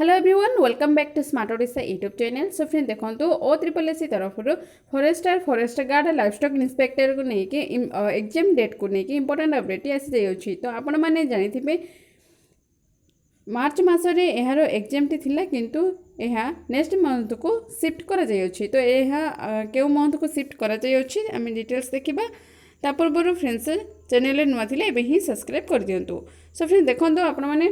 Hello everyone welcome back to smart Odisha YouTube channel. So friend देखो OSSC तरफ forest guard livestock inspector को लेकिन exam date को लेकिन इंपोर्टेंट अपडेट आसी जाइए। तो आपण मैंने जानी मार्च मसरे यार एग्जाम टी थिला किंतु यह नेक्स्ट मंथ को शिफ्ट करा जाइए। तो यह क्यों मंथ को शिफ्ट करा जाइए आम डिटेल्स देखा। ता पूर्व फ्रेंड्स चैनल नुआ थिले एबे ही सब्सक्राइब कर दियंतु। सो फ्रेंड देखो आपण मैंने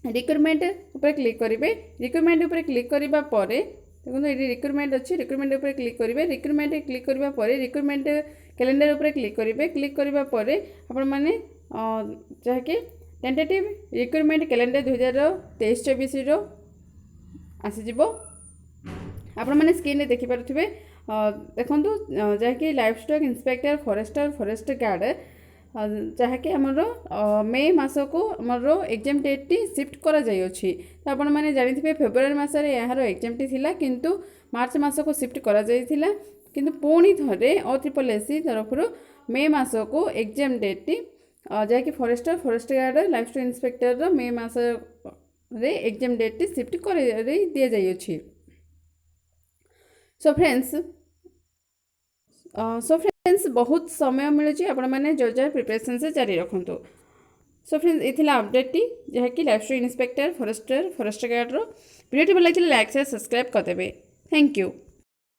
रिक्रुटमेंट ऊपर क्लिक करेंगे। रिक्रुटमेंट ऊपर क्लिक करबा परे देखो ये रिक्रुटमेंट अच्छी रिक्रुटमेंट ऊपर क्लिक करेंगे। रिक्रुटमेंट क्लिक करबा परे रिक्रुटमेंट कैलेंडर ऊपर क्लिक करेंगे। क्लिक करबा परे आपण माने जहाँकि टेंटेटिव रिक्रुटमेंट कैलेंडर 2023-24 रो आसीजिवो। आपण माने स्क्रीन रे देखि पारुथिबे। देखंतु जहाँकि लाइवस्टॉक इंस्पेक्टर फॉरेस्ट गार्ड जहाँकि आमर मे मस को आमर एग्जाम डेट टी शिफ्ट करा जाइए। तो आपण मैंने जानी फेब्रुआरी मसरे यार एग्जाम टी थिला किंतु मार्च मस को शिफ्ट करा जाइथिला किंतु पुणी थरे OSSC तरफ मे मस को एग्जाम डेट टी जहाँकि फॉरेस्ट गार्ड लाइवस्टॉक इंस्पेक्टर मे मस रे एग्जाम डेट टी शिफ्ट कर दि जाइए। सो फ्रेंड्स बहुत समय मिलूँ आपण मैंने जोर प्रिपरेशन से जारी रखु। सो फ्रेंड्स ये अपडेट टी जहाँकि livestock inspector forest guard video भल लगे लाइक शेयर सब्सक्राइब करदे। Thank you.